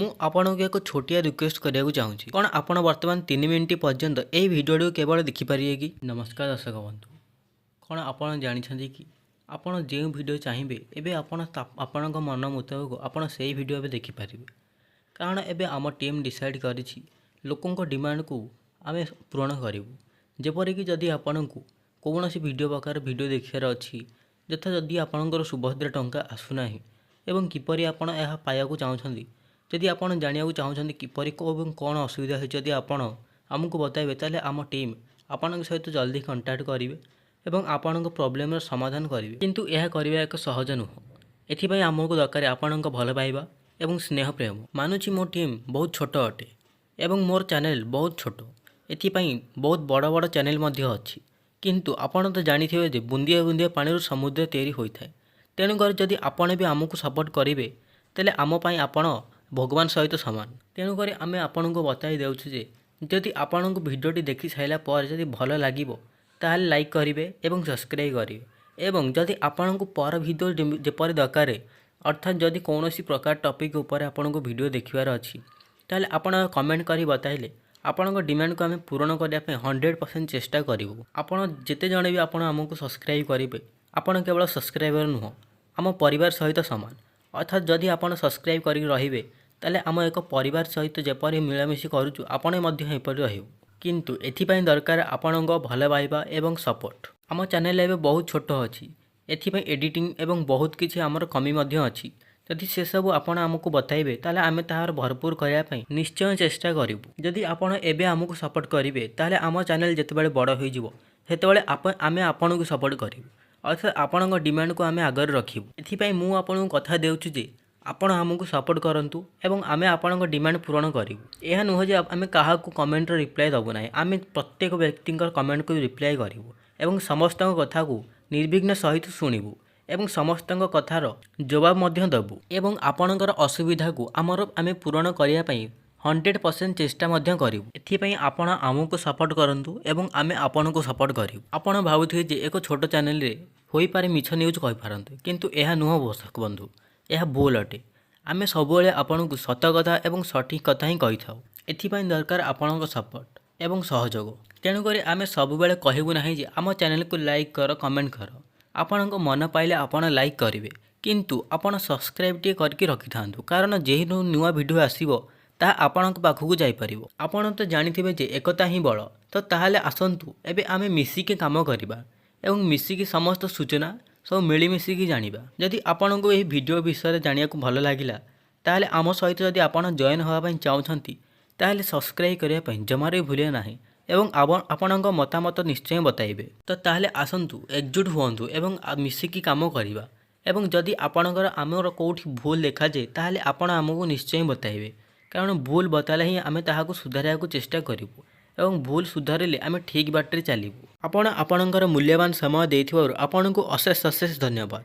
ମୁଁ ଆପଣଙ୍କୁ ଏକ ଛୋଟିଆ ରିକ୍ୱେଷ୍ଟ କରିବାକୁ ଚାହୁଁଛି। କ'ଣ ଆପଣ ବର୍ତ୍ତମାନ 3 ମିନିଟ୍ ପର୍ଯ୍ୟନ୍ତ ଏହି ଭିଡ଼ିଓଟିକୁ କେବଳ ଦେଖିପାରିବେ କି? ନମସ୍କାର ଦର୍ଶକ ବନ୍ଧୁ। କ'ଣ ଆପଣ ଜାଣିଛନ୍ତି କି ଆପଣ ଯେଉଁ ଭିଡ଼ିଓ ଚାହିଁବେ ଏବେ ଆପଣଙ୍କ ମନ ମୁତାବକ ଆପଣ ସେହି ଭିଡ଼ିଓ ଏବେ ଦେଖିପାରିବେ। କାରଣ ଏବେ ଆମ ଟିମ୍ ଡିସାଇଡ଼୍ କରିଛି ଲୋକଙ୍କ ଡିମାଣ୍ଡକୁ ଆମେ ପୂରଣ କରିବୁ। ଯେପରିକି ଯଦି ଆପଣଙ୍କୁ କୌଣସି ପ୍ରକାର ଭିଡ଼ିଓ ଦେଖିବାର ଅଛି, ଯଥା ଯଦି ଆପଣଙ୍କର ସୁଭଦ୍ରା ଟଙ୍କା ଆସୁନାହିଁ ଏବଂ କିପରି ଆପଣ ଏହା ପାଇବାକୁ ଚାହୁଁଛନ୍ତି, ଯଦି ଆପଣ ଜାଣିବାକୁ ଚାହୁଁଛନ୍ତି କିପରି ଏବଂ କ'ଣ ଅସୁବିଧା ହୋଇଛି, ଯଦି ଆପଣ ଆମକୁ ବତାଇବେ ତାହେଲେ ଆମ ଟିମ୍ ଆପଣଙ୍କ ସହିତ ଜଲ୍ଦି କଣ୍ଟାକ୍ଟ କରିବେ ଏବଂ ଆପଣଙ୍କ ପ୍ରୋବ୍ଲେମର ସମାଧାନ କରିବେ। କିନ୍ତୁ ଏହା କରିବା ଏକ ସହଜ ନୁହଁ। ଏଥିପାଇଁ ଆମକୁ ଦରକାର ଆପଣଙ୍କ ଭଲ ପାଇବା ଏବଂ ସ୍ନେହ ପ୍ରେମ। ମାନୁଛି ମୋ ଟିମ୍ ବହୁତ ଛୋଟ ଅଟେ ଏବଂ ମୋର ଚ୍ୟାନେଲ୍ ବହୁତ ଛୋଟ, ଏଥିପାଇଁ ବହୁତ ବଡ଼ ବଡ଼ ଚ୍ୟାନେଲ୍ ମଧ୍ୟ ଅଛି। କିନ୍ତୁ ଆପଣ ତ ଜାଣିଥିବେ ଯେ ବୁନ୍ଦିଏ ବୁନ୍ଦିଏ ପାଣିରୁ ସମୁଦ୍ର ତିଆରି ହୋଇଥାଏ। ତେଣୁକରି ଯଦି ଆପଣ ବି ଆମକୁ ସପୋର୍ଟ କରିବେ ତାହେଲେ ଆମ ପାଇଁ ଆପଣ ଭଗବାନ ସହିତ ସମାନ। ତେଣୁକରି ଆମେ ଆପଣଙ୍କୁ ବତାଇ ଦେଉଛୁ ଯେ ଯଦି ଆପଣଙ୍କୁ ଭିଡ଼ିଓଟି ଦେଖି ସାରିଲା ପରେ ଯଦି ଭଲ ଲାଗିବ ତାହେଲେ ଲାଇକ୍ କରିବେ ଏବଂ ସବସ୍କ୍ରାଇବ୍ କରିବେ। ଏବଂ ଯଦି ଆପଣଙ୍କୁ ପର ଭିଡ଼ିଓ ଯେପରି ଦରକାର, ଅର୍ଥାତ୍ ଯଦି କୌଣସି ପ୍ରକାର ଟପିକ୍ ଉପରେ ଆପଣଙ୍କୁ ଭିଡ଼ିଓ ଦେଖିବାର ଅଛି, ତାହେଲେ ଆପଣ କମେଣ୍ଟ କରି ବତାଇଲେ ଆପଣଙ୍କ ଡିମାଣ୍ଡକୁ ଆମେ ପୂରଣ କରିବା ପାଇଁ 100% ଚେଷ୍ଟା କରିବୁ। ଆପଣ ଯେତେ ଜଣ ବି ଆପଣ ଆମକୁ ସବସ୍କ୍ରାଇବ୍ କରିବେ, ଆପଣ କେବଳ ସବସ୍କ୍ରାଇବର ନୁହଁ, ଆମ ପରିବାର ସହିତ ସମାନ। ଅର୍ଥାତ୍ ଯଦି ଆପଣ ସବସ୍କ୍ରାଇବ୍ କରିକି ରହିବେ ତାହେଲେ ଆମ ଏକ ପରିବାର ସହିତ ଯେପରି ମିଳାମିଶି କରୁଛୁ ଆପଣ ମଧ୍ୟ ଏପରି ରହିବୁ। କିନ୍ତୁ ଏଥିପାଇଁ ଦରକାର ଆପଣଙ୍କ ଭଲ ପାଇବା ଏବଂ ସପୋର୍ଟ। ଆମ ଚ୍ୟାନେଲ୍ ଏବେ ବହୁତ ଛୋଟ ଅଛି, ଏଥିପାଇଁ ଏଡ଼ିଟିଂ ଏବଂ ବହୁତ କିଛି ଆମର କମି ମଧ୍ୟ ଅଛି। ଯଦି ସେସବୁ ଆପଣ ଆମକୁ ବତାଇବେ ତାହେଲେ ଆମେ ତାହାର ଭରପୁର କରିବା ପାଇଁ ନିଶ୍ଚୟ ଚେଷ୍ଟା କରିବୁ। ଯଦି ଆପଣ ଏବେ ଆମକୁ ସପୋର୍ଟ କରିବେ ତାହେଲେ ଆମ ଚ୍ୟାନେଲ୍ ଯେତେବେଳେ ବଡ଼ ହୋଇଯିବ ସେତେବେଳେ ଆମେ ଆପଣଙ୍କୁ ସପୋର୍ଟ କରିବୁ, ଅର୍ଥାତ୍ ଆପଣଙ୍କ ଡିମାଣ୍ଡକୁ ଆମେ ଆଗରେ ରଖିବୁ। ଏଥିପାଇଁ ମୁଁ ଆପଣଙ୍କୁ କଥା ଦେଉଛି ଯେ ଆପଣ ଆମକୁ ସପୋର୍ଟ କରନ୍ତୁ ଏବଂ ଆମେ ଆପଣଙ୍କ ଡିମାଣ୍ଡ ପୂରଣ କରିବୁ। ଏହା ନୁହଁ ଯେ ଆମେ କାହାକୁ କମେଣ୍ଟର ରିପ୍ଲାଏ ଦେବୁ ନାହିଁ। ଆମେ ପ୍ରତ୍ୟେକ ବ୍ୟକ୍ତିଙ୍କର କମେଣ୍ଟକୁ ରିପ୍ଲାଏ କରିବୁ ଏବଂ ସମସ୍ତଙ୍କ କଥାକୁ ନିର୍ବିଘ୍ନ ସହିତ ଶୁଣିବୁ ଏବଂ ସମସ୍ତଙ୍କ କଥାର ଜବାବ ମଧ୍ୟ ଦେବୁ ଏବଂ ଆପଣଙ୍କର ଅସୁବିଧାକୁ ଆମେ ପୂରଣ କରିବା ପାଇଁ 100% ଚେଷ୍ଟା ମଧ୍ୟ କରିବୁ। ଏଥିପାଇଁ ଆପଣ ଆମକୁ ସପୋର୍ଟ କରନ୍ତୁ ଏବଂ ଆମେ ଆପଣଙ୍କୁ ସପୋର୍ଟ କରିବୁ। ଆପଣ ଭାବୁଥିବେ ଯେ ଏକ ଛୋଟ ଚ୍ୟାନେଲରେ ହୋଇପାରେ ମିଛ ନ୍ୟୁଜ୍ କହିପାରନ୍ତି, କିନ୍ତୁ ଏହା ନୁହଁ ବନ୍ଧୁ, ଏହା ଭୁଲ ଅଟେ। ଆମେ ସବୁବେଳେ ଆପଣଙ୍କୁ ସତ କଥା ଏବଂ ସଠିକ୍ କଥା ହିଁ କହିଥାଉ। ଏଥିପାଇଁ ଦରକାର ଆପଣଙ୍କ ସପୋର୍ଟ ଏବଂ ସହଯୋଗ। ତେଣୁକରି ଆମେ ସବୁବେଳେ କହିବୁ ନାହିଁ ଯେ ଆମ ଚ୍ୟାନେଲକୁ ଲାଇକ୍ କର, କମେଣ୍ଟ କର। ଆପଣଙ୍କ ମନ ପାଇଲେ ଆପଣ ଲାଇକ୍ କରିବେ, କିନ୍ତୁ ଆପଣ ସବସ୍କ୍ରାଇବ୍ ଟିକେ କରିକି ରଖିଥାନ୍ତୁ। କାରଣ ଯେହେତୁ ନୂଆ ଭିଡ଼ିଓ ଆସିବ ତାହା ଆପଣଙ୍କ ପାଖକୁ ଯାଇପାରିବ। ଆପଣ ତ ଜାଣିଥିବେ ଯେ ଏକତା ହିଁ ବଳ। ତ ତାହେଲେ ଆସନ୍ତୁ ଏବେ ଆମେ ମିଶିକି କାମ କରିବା ଏବଂ ମିଶିକି ସମସ୍ତ ସୂଚନା ସବୁ ମିଳିମିଶିକି ଜାଣିବା। ଯଦି ଆପଣଙ୍କୁ ଏହି ଭିଡ଼ିଓ ବିଷୟରେ ଜାଣିବାକୁ ଭଲ ଲାଗିଲା ତାହେଲେ ଆମ ସହିତ ଯଦି ଆପଣ ଜଏନ୍ ହେବା ପାଇଁ ଚାହୁଁଛନ୍ତି ତାହେଲେ ସବସ୍କ୍ରାଇବ୍ କରିବା ପାଇଁ ଜମାରୁ ଭୁଲିବେ ନାହିଁ ଏବଂ ଆପଣଙ୍କ ମତାମତ ନିଶ୍ଚୟ ବତାଇବେ। ତ ତାହେଲେ ଆସନ୍ତୁ ଏକଜୁଟ ହୁଅନ୍ତୁ ଏବଂ ମିଶିକି କାମ କରିବା। ଏବଂ ଯଦି ଆପଣଙ୍କର ଆମର କେଉଁଠି ଭୁଲ ଦେଖାଯାଏ ତାହେଲେ ଆପଣ ଆମକୁ ନିଶ୍ଚୟ ବତାଇବେ। କାରଣ ଭୁଲ ବତାଇଲେ ହିଁ ଆମେ ତାହାକୁ ସୁଧାରିବାକୁ ଚେଷ୍ଟା କରିବୁ ଏବଂ ଭୁଲ ସୁଧାରିଲେ ଆମେ ଠିକ୍ ବାଟରେ ଚାଲିବୁ। ଆପଣ ଆପଣଙ୍କର ମୂଲ୍ୟବାନ ସମୟ ଦେଇଥିବାରୁ ଆପଣଙ୍କୁ ଅଶେଷ ଧନ୍ୟବାଦ।